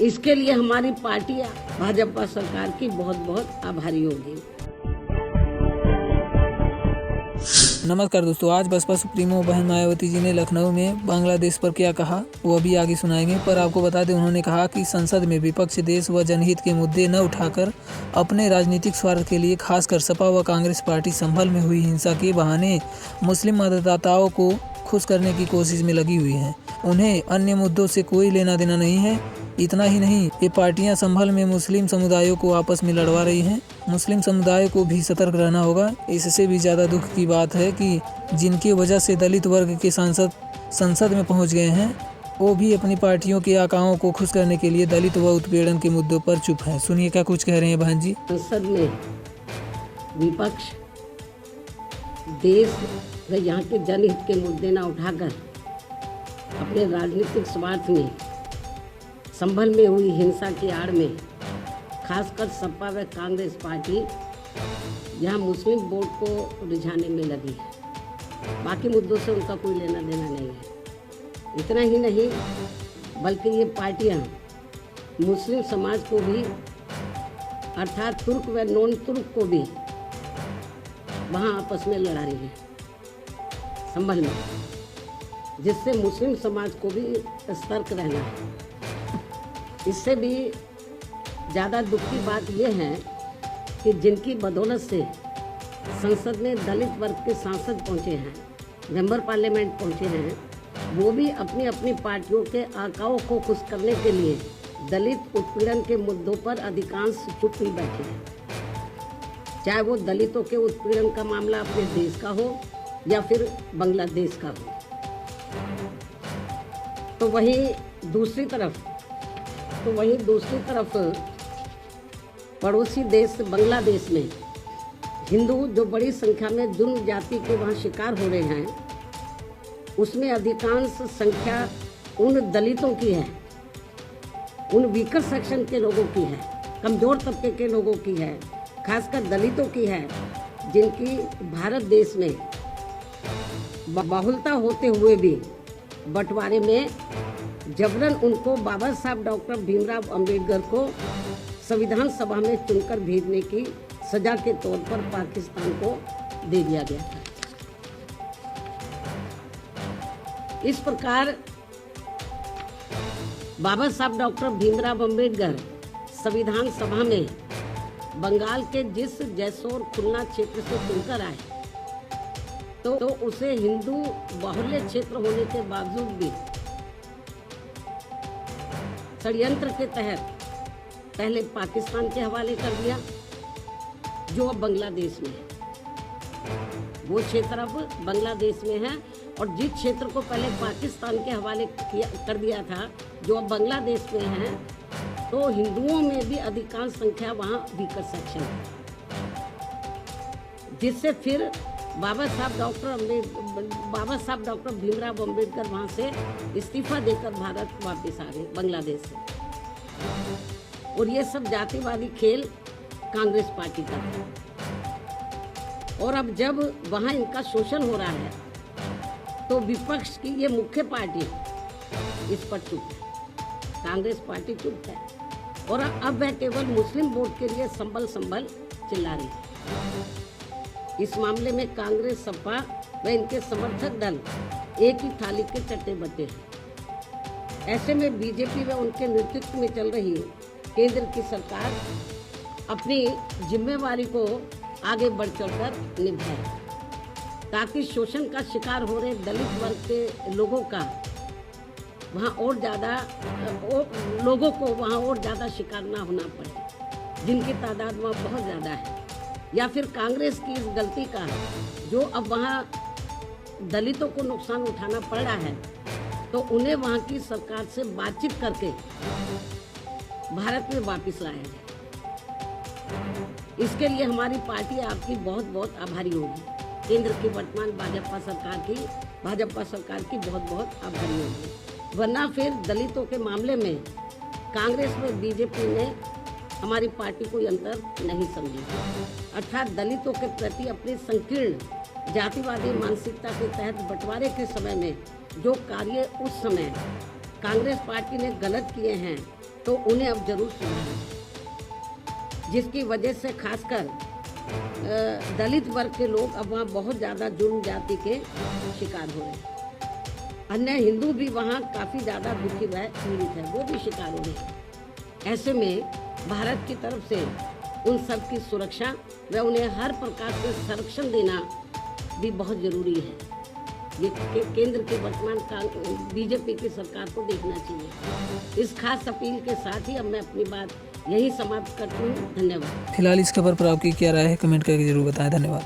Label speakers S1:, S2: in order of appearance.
S1: इसके लिए हमारी पार्टी भाजपा सरकार की बहुत बहुत आभारी होगी।
S2: नमस्कार दोस्तों, आज बसपा सुप्रीमो बहन मायावती जी ने लखनऊ में बांग्लादेश पर क्या कहा वो अभी आगे सुनाएंगे। पर आपको बता दें, उन्होंने कहा कि संसद में विपक्ष देश व जनहित के मुद्दे न उठाकर अपने राजनीतिक स्वार्थ के लिए खासकर सपा व कांग्रेस पार्टी संभल में हुई हिंसा के बहाने मुस्लिम मतदाताओं को खुश करने की कोशिश में लगी हुई है। उन्हें अन्य मुद्दों से कोई लेना देना नहीं है। इतना ही नहीं, ये पार्टियां संभल में मुस्लिम समुदायों को आपस में लड़वा रही हैं। मुस्लिम समुदाय को भी सतर्क रहना होगा। इससे भी ज़्यादा दुख की बात है कि जिनकी वजह से दलित वर्ग के सांसद संसद में पहुंच गए हैं, वो भी अपनी पार्टियों के आकाओं को खुश करने के लिए दलित व उत्पीड़न के मुद्दों पर चुप हैं। सुनिए क्या कुछ कह रहे हैं बहन जी।
S1: संसद में विपक्ष देश व यहाँ के जनहित के मुद्दे न उठाकर अपने राजनीतिक स्वार्थ में संभल में हुई हिंसा की आड़ में खासकर सपा व कांग्रेस पार्टी यहाँ मुस्लिम वोट को रिझाने में लगी है। बाकी मुद्दों से उनका कोई लेना देना नहीं है। इतना ही नहीं, बल्कि ये पार्टियाँ मुस्लिम समाज को भी अर्थात तुर्क व नॉन तुर्क को भी वहाँ आपस में लड़ा रही है संभल में, जिससे मुस्लिम समाज को भी सतर्क रहना है। इससे भी ज़्यादा दुख की बात यह है कि जिनकी बदौलत से संसद में दलित वर्ग के सांसद पहुँचे हैं, मेंबर पार्लियामेंट पहुँचे हैं, वो भी अपनी अपनी पार्टियों के आकाओं को खुश करने के लिए दलित उत्पीड़न के मुद्दों पर अधिकांश चुप ही बैठे हैं। चाहे वो दलितों के उत्पीड़न का मामला अपने देश का हो या फिर बांग्लादेश का हो। तो वहीं दूसरी तरफ पड़ोसी देश बांग्लादेश में हिंदू जो बड़ी संख्या में जुर्म जाति के वहाँ शिकार हो रहे हैं, उसमें अधिकांश संख्या उन दलितों की है, उन वीकर सेक्शन के लोगों की है, कमज़ोर तबके के लोगों की है, खासकर दलितों की है, जिनकी भारत देश में बहुलता होते हुए भी बंटवारे में जबरन उनको बाबा साहब डॉक्टर भीमराव अंबेडकर को संविधान सभा में चुनकर भेजने की सजा के तौर पर पाकिस्तान को दे दिया गया था। इस प्रकार बाबा साहब डॉक्टर भीमराव अंबेडकर संविधान सभा में बंगाल के जिस जैसोर खुलना क्षेत्र से चुनकर आए, तो उसे हिंदू बाहुल्य क्षेत्र होने के बावजूद भी षड्यंत्र के तहत पहले पाकिस्तान के हवाले कर दिया, जो अब बांग्लादेश में है। वो क्षेत्र अब बांग्लादेश में है, और जिस क्षेत्र को पहले पाकिस्तान के हवाले कर दिया था, जो अब बांग्लादेश में है, तो हिंदुओं में भी अधिकांश संख्या वहाँ वीकर सेक्शन है, जिससे फिर बाबा साहब डॉक्टर भीमराव अंबेडकर वहाँ से इस्तीफा देकर भारत वापस आ गए बांग्लादेश से। और ये सब जातिवादी खेल कांग्रेस पार्टी का था। और अब जब वहाँ इनका शोषण हो रहा है, तो विपक्ष की ये मुख्य पार्टी इस पर चुप है, कांग्रेस पार्टी चुप है। और अब वह केवल मुस्लिम वोट के लिए संभल चिल्ला रही है। इस मामले में कांग्रेस, सपा व इनके समर्थक दल एक ही थाली के चट्टे बट्टे हैं। ऐसे में बीजेपी व उनके नेतृत्व में चल रही केंद्र की सरकार अपनी जिम्मेवारी को आगे बढ़ चढ़कर निभाए, ताकि शोषण का शिकार हो रहे दलित वर्ग के लोगों का वहाँ और ज़्यादा लोगों को वहाँ और ज़्यादा शिकार ना होना पड़े, जिनकी तादाद वहाँ बहुत ज़्यादा है। या फिर कांग्रेस की इस गलती का जो अब वहाँ दलितों को नुकसान उठाना पड़ रहा है, तो उन्हें वहाँ की सरकार से बातचीत करके भारत में वापस लाया जाए। इसके लिए हमारी पार्टी आपकी बहुत बहुत आभारी होगी। केंद्र की वर्तमान भाजपा सरकार की बहुत बहुत आभारी होगी। वरना फिर दलितों के मामले में कांग्रेस व बीजेपी ने हमारी पार्टी कोई अंतर नहीं समझी, अर्थात दलितों के प्रति अपनी संकीर्ण जातिवादी मानसिकता के तहत बंटवारे के समय में जो कार्य उस समय कांग्रेस पार्टी ने गलत किए हैं, तो उन्हें अब जरूर सुधारना चाहिए, जिसकी वजह से खासकर दलित वर्ग के लोग अब वहाँ बहुत ज़्यादा जुर्म जाति के शिकार हो रहे हैं। अन्य हिंदू भी वहाँ काफ़ी ज़्यादा दुखी व पीड़ित है, वो भी शिकार हो रहे हैं। ऐसे में भारत की तरफ से उन सब की सुरक्षा व उन्हें हर प्रकार से संरक्षण देना भी बहुत ज़रूरी है। ये केंद्र के वर्तमान बीजेपी की सरकार को देखना चाहिए। इस खास अपील के साथ ही अब मैं अपनी बात यही समाप्त करती हूँ। धन्यवाद।
S2: फिलहाल इस खबर पर आपकी क्या राय है, कमेंट करके जरूर बताएं। धन्यवाद।